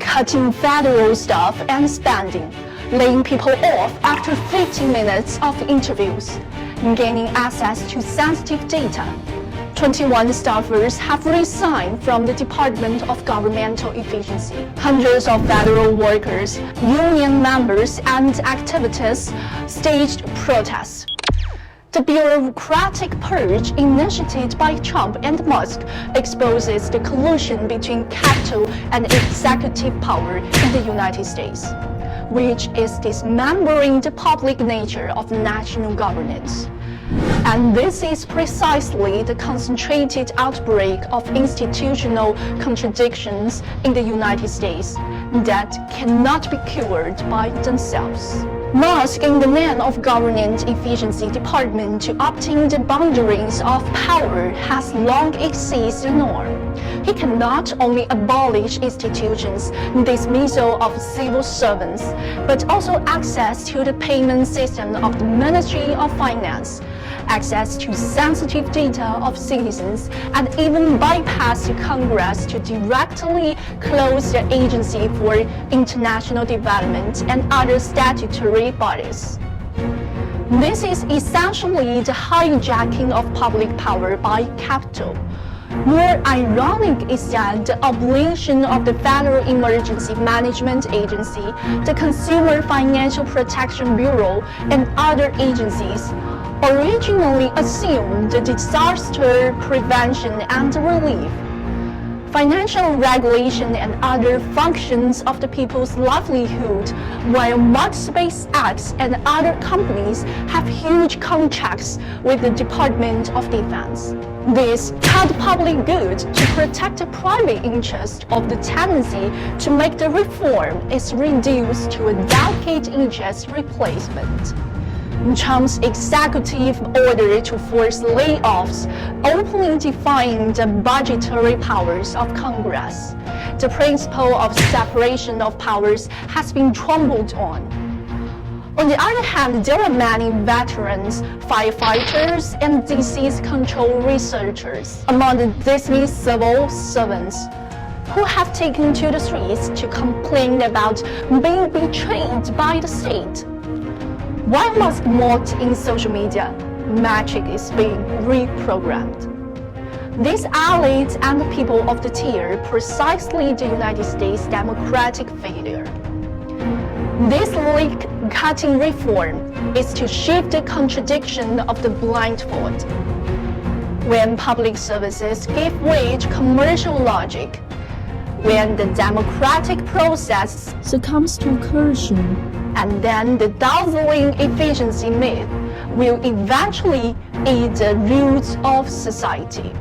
cutting federal staff and spending, laying people off after 15 minutes of interviews, gaining access to sensitive data. 21 staffers have resigned from the Department of Governmental Efficiency. Hundreds of federal workers, union members, and activists staged protests. The bureaucratic purge initiated by Trump and Musk exposes the collusion between capital and executive power in the United States, which is dismembering the public nature of national governance. And this is precisely the concentrated outbreak of institutional contradictions in the United States that cannot be cured by themselves. Musk, in the name of Government Efficiency Department to obtain the boundaries of power, has long exceeded the norm. He can not only abolish institutions, dismissal of civil servants, but also access to the payment system of the Ministry of Finance, access to sensitive data of citizens, and even bypass the Congress to directly close the Agency for International Development and other statutory bodies. This is essentially the hijacking of public power by capital. More ironic is that the abolition of the Federal Emergency Management Agency, the Consumer Financial Protection Bureau, and other agencies originally assumed the disaster prevention and relief, financial regulation, and other functions of the people's livelihood, while SpaceX and other companies have huge contracts with the Department of Defense. This cut public good to protect the private interest of the tendency to make the reform is reduced to a delicate interest replacement. Trump's executive order to force layoffs openly defying the budgetary powers of Congress. The principle of separation of powers has been trampled on. On the other hand, there are many veterans, firefighters, and disease control researchers among the dismissed civil servants who have taken to the streets to complain about being betrayed by the state. While Musk mocked in social media, magic is being reprogrammed. These elites and the people of the tier precisely the United States democratic failure. This leak-cutting reform is to shift the contradiction of the blindfold. When public services give way to commercial logic, when the democratic process succumbs to collusion, and then the dazzling efficiency myth will eventually eat the roots of society.